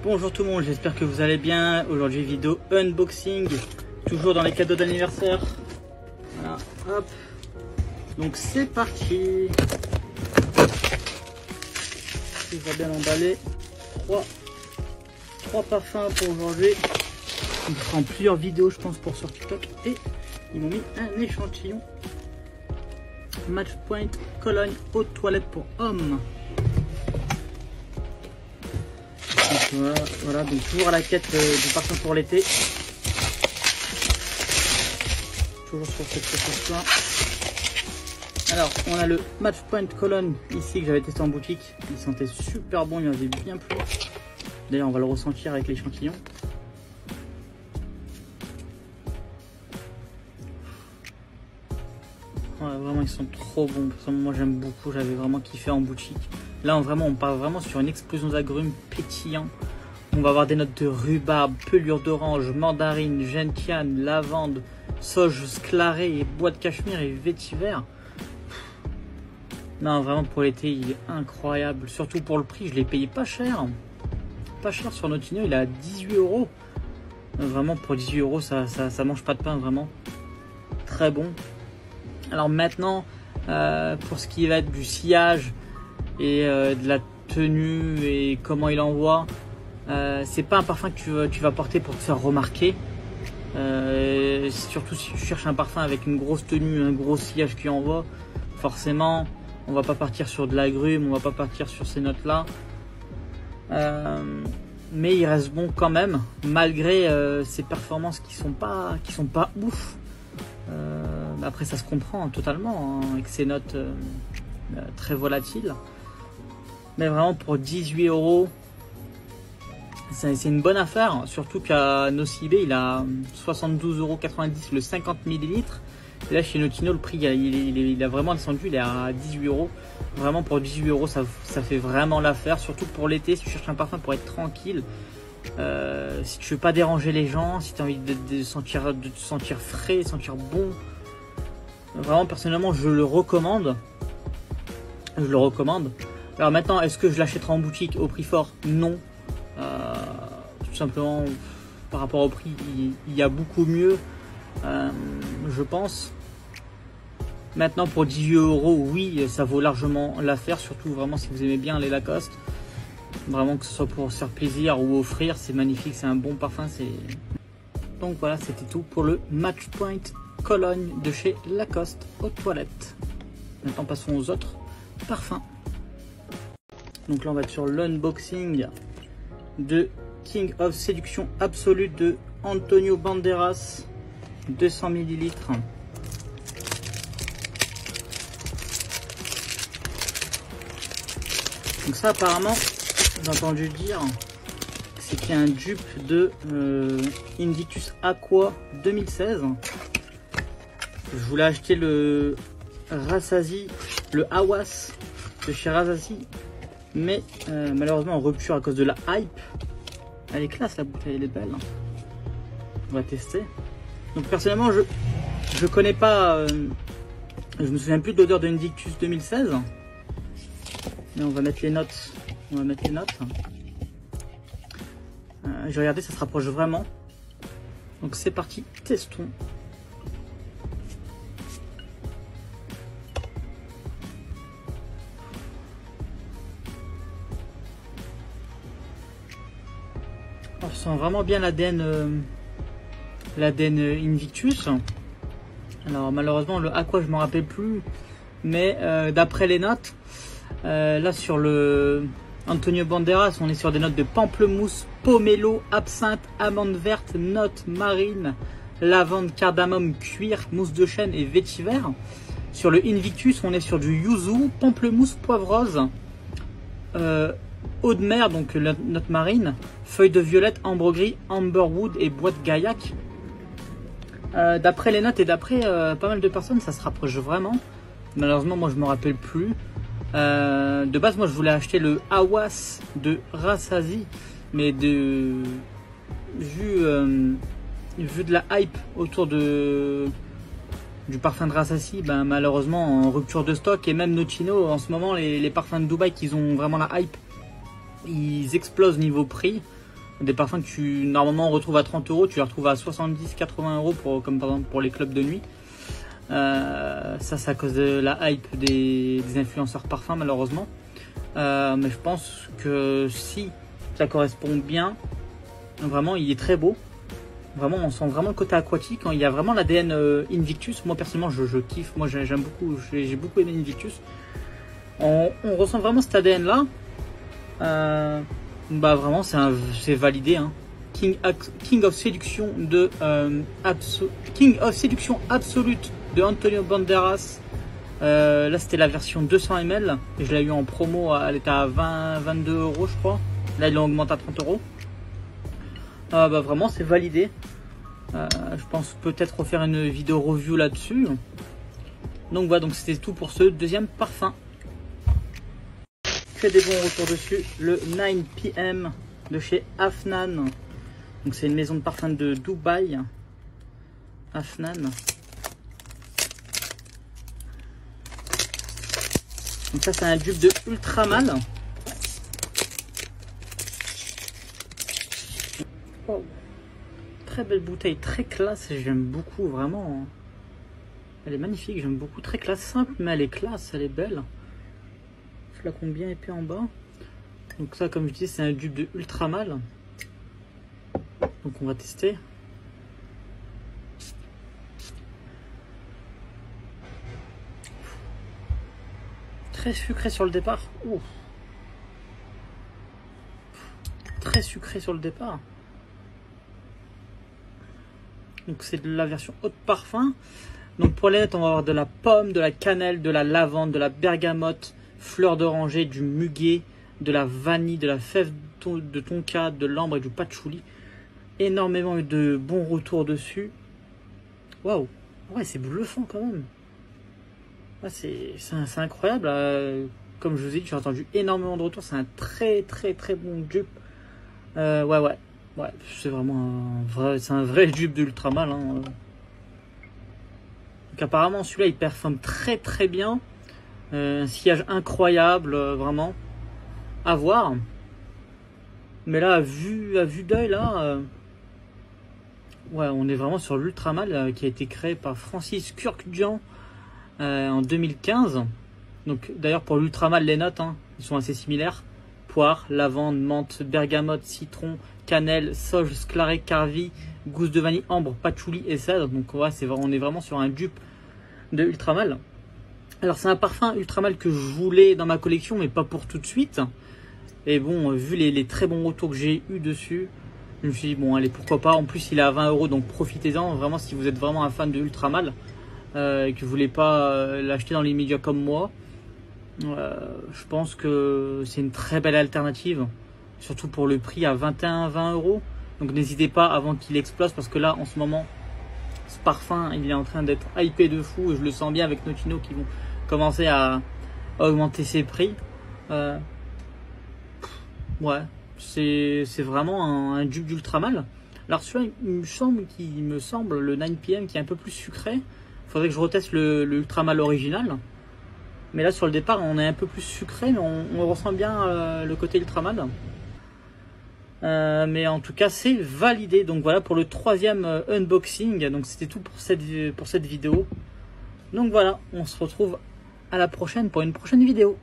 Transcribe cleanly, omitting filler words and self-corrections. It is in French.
Bonjour tout le monde, j'espère que vous allez bien. Aujourd'hui vidéo unboxing, toujours dans les cadeaux d'anniversaire. Voilà, hop. Donc c'est parti. Il va bien emballer. Trois parfums pour aujourd'hui. On fera en plusieurs vidéos je pense pour sur TikTok. Et ils m'ont mis un échantillon Matchpoint Cologne eau de toilette pour hommes. Voilà, donc toujours à la quête du parfum pour l'été. Toujours sur cette séquence là. Alors on a le Matchpoint Cologne ici que j'avais testé en boutique. Il sentait super bon, il m'avait bien plu. D'ailleurs on va le ressentir avec l'échantillon. Ouais, vraiment ils sont trop bons. Moi j'aime beaucoup, j'avais vraiment kiffé en boutique. Là on part vraiment sur une explosion d'agrumes pétillants. On va avoir des notes de rhubarbe, pelure d'orange, mandarine, gentiane, lavande, sauge sclarée et bois de cachemire et vétiver. Non vraiment pour l'été il est incroyable. Surtout pour le prix, je l'ai payé pas cher. Pas cher sur Notino, il est à 18 €. Vraiment pour 18 € ça mange pas de pain vraiment. Très bon. Alors maintenant pour ce qui va être du sillage et de la tenue et comment il envoie, c'est pas un parfum que tu vas porter pour te faire remarquer. Surtout si tu cherches un parfum avec une grosse tenue, un gros sillage qui envoie, forcément on va pas partir sur de l'agrume, on va pas partir sur ces notes là. Mais il reste bon quand même malgré ses performances qui sont pas ouf. Après ça se comprend totalement hein, avec ces notes très volatiles. Mais vraiment pour 18 €, c'est une bonne affaire. Surtout qu'à Nocibé il a 72,90 € le 50 ml. Et là chez Notino le prix il a vraiment descendu, il est à 18 €. Vraiment pour 18 € ça fait vraiment l'affaire. Surtout pour l'été si tu cherches un parfum pour être tranquille. Si tu veux pas déranger les gens, si tu as envie de te sentir frais, de te sentir bon. Vraiment personnellement je le recommande. Alors maintenant est-ce que je l'achèterai en boutique au prix fort? Non. Tout simplement par rapport au prix il y a beaucoup mieux je pense. Maintenant pour 18 € oui ça vaut largement l'affaire, surtout vraiment si vous aimez bien les Lacoste. Vraiment que ce soit pour se faire plaisir ou offrir, c'est magnifique, c'est un bon parfum. Donc voilà, c'était tout pour le Matchpoint Cologne de chez Lacoste aux toilettes. Maintenant passons aux autres parfums. Donc là on va être sur l'unboxing de King of Séduction Absolue de Antonio Banderas, 200 ml. Donc ça apparemment j'ai entendu dire c'était un dupe de Invictus Aqua 2016. Je voulais acheter le Rassasi, le Awas de chez Rassasi, mais malheureusement en rupture à cause de la hype. Elle est classe la bouteille, elle est belle. On va tester. Donc personnellement je connais pas, je me souviens plus de l'odeur de Invictus 2016. Mais on va mettre les notes. J'ai regardé, ça se rapproche vraiment. Donc c'est parti, testons. On ressent vraiment bien l'ADN Invictus. Alors malheureusement le Aqua je m'en rappelle plus, mais d'après les notes, là sur le Antonio Banderas on est sur des notes de pamplemousse, pomelo, absinthe, amande verte, notes marine, lavande, cardamome, cuir, mousse de chêne et vétiver. Sur le Invictus on est sur du yuzu, pamplemousse, poivre rose, eau de mer, donc note marine, feuille de violette, ambre gris, amberwood et bois de gaillac. D'après les notes et d'après pas mal de personnes ça se rapproche vraiment. Malheureusement moi je me rappelle plus. De base moi je voulais acheter le Awas de Rassasi, mais vu de la hype autour du parfum de Rassasi, ben malheureusement en rupture de stock. Et même Notino en ce moment les parfums de Dubaï qui ont vraiment la hype, ils explosent niveau prix. Des parfums que tu normalement retrouves à 30 euros, tu les retrouves à 70-80 euros, comme par exemple pour les clubs de nuit. Ça c'est à cause de la hype des influenceurs parfums malheureusement. Mais je pense que si ça correspond bien, vraiment il est très beau. Vraiment on sent vraiment le côté aquatique. Il y a vraiment l'ADN Invictus. Moi personnellement je kiffe. Moi j'aime beaucoup, j'ai beaucoup aimé Invictus. On ressent vraiment cet ADN là. Bah vraiment c'est validé hein. King of Séduction de King of Séduction Absolute de Antonio Banderas. Là c'était la version 200 ml et je l'ai eu en promo, elle était à 22 euros je crois. Là il augmente à 30 euros. Bah vraiment c'est validé. Je pense peut-être refaire une vidéo review là-dessus. Donc voilà, donc c'était tout pour ce deuxième parfum. Que des bons retours dessus. Le 9 PM de chez Afnan. Donc c'est une maison de parfum de Dubaï. Afnan. Donc ça c'est un dupe de Ultramal. Wow. Très belle bouteille, très classe, j'aime beaucoup vraiment. Elle est magnifique, j'aime beaucoup, très classe, simple mais elle est classe, elle est belle. Flacon bien épais en bas. Donc ça comme je disais c'est un dupe de Ultramal. Donc on va tester. Très sucré sur le départ. Ouh. Très sucré sur le départ. Donc c'est de la version haute parfum. Donc pour les lettres, on va avoir de la pomme, de la cannelle, de la lavande, de la bergamote, fleur d'oranger, du muguet, de la vanille, de la fève de tonka, de l'ambre et du patchouli. Énormément de bons retours dessus. Waouh, ouais c'est bluffant quand même. Ouais, c'est incroyable. Comme je vous ai dit, j'ai entendu énormément de retours. C'est un très bon dupe. Ouais, c'est vraiment un vrai dupe de Ultramal. Hein. Donc apparemment celui-là il performe très bien. Un sillage incroyable, vraiment. À voir. Mais là, à vue d'œil, là, ouais, on est vraiment sur l'Ultramal qui a été créé par Francis Kurkdjian en 2015. Donc d'ailleurs pour l'Ultramal, les notes, hein, ils sont assez similaires. Poire, lavande, menthe, bergamote, citron, cannelle, sauge, sclaré, carvi, gousse de vanille, ambre, patchouli et cèdre. Donc ouais, on est vraiment sur un dupe de Ultramal. Alors c'est un parfum Ultramal que je voulais dans ma collection, mais pas pour tout de suite. Et bon, vu les très bons retours que j'ai eu dessus, je me suis dit bon allez pourquoi pas. En plus il est à 20 euros, donc profitez-en. Vraiment si vous êtes vraiment un fan de Ultramal et que vous voulez pas l'acheter dans les médias comme moi, je pense que c'est une très belle alternative. Surtout pour le prix à 21-20 euros. Donc n'hésitez pas avant qu'il explose, parce que là en ce moment ce parfum il est en train d'être hypé de fou et je le sens bien avec Notino qui vont commencer à augmenter ses prix. Ouais, c'est vraiment un dupe d'Ultramal. Alors celui-là il me semble le 9 PM qui est un peu plus sucré. Faudrait que je reteste le Ultramal original. Mais là sur le départ on est un peu plus sucré, mais on ressent bien le côté Ultramal. Mais en tout cas c'est validé. Donc voilà pour le troisième unboxing. Donc c'était tout pour cette vidéo. Donc voilà, on se retrouve à la prochaine pour une prochaine vidéo.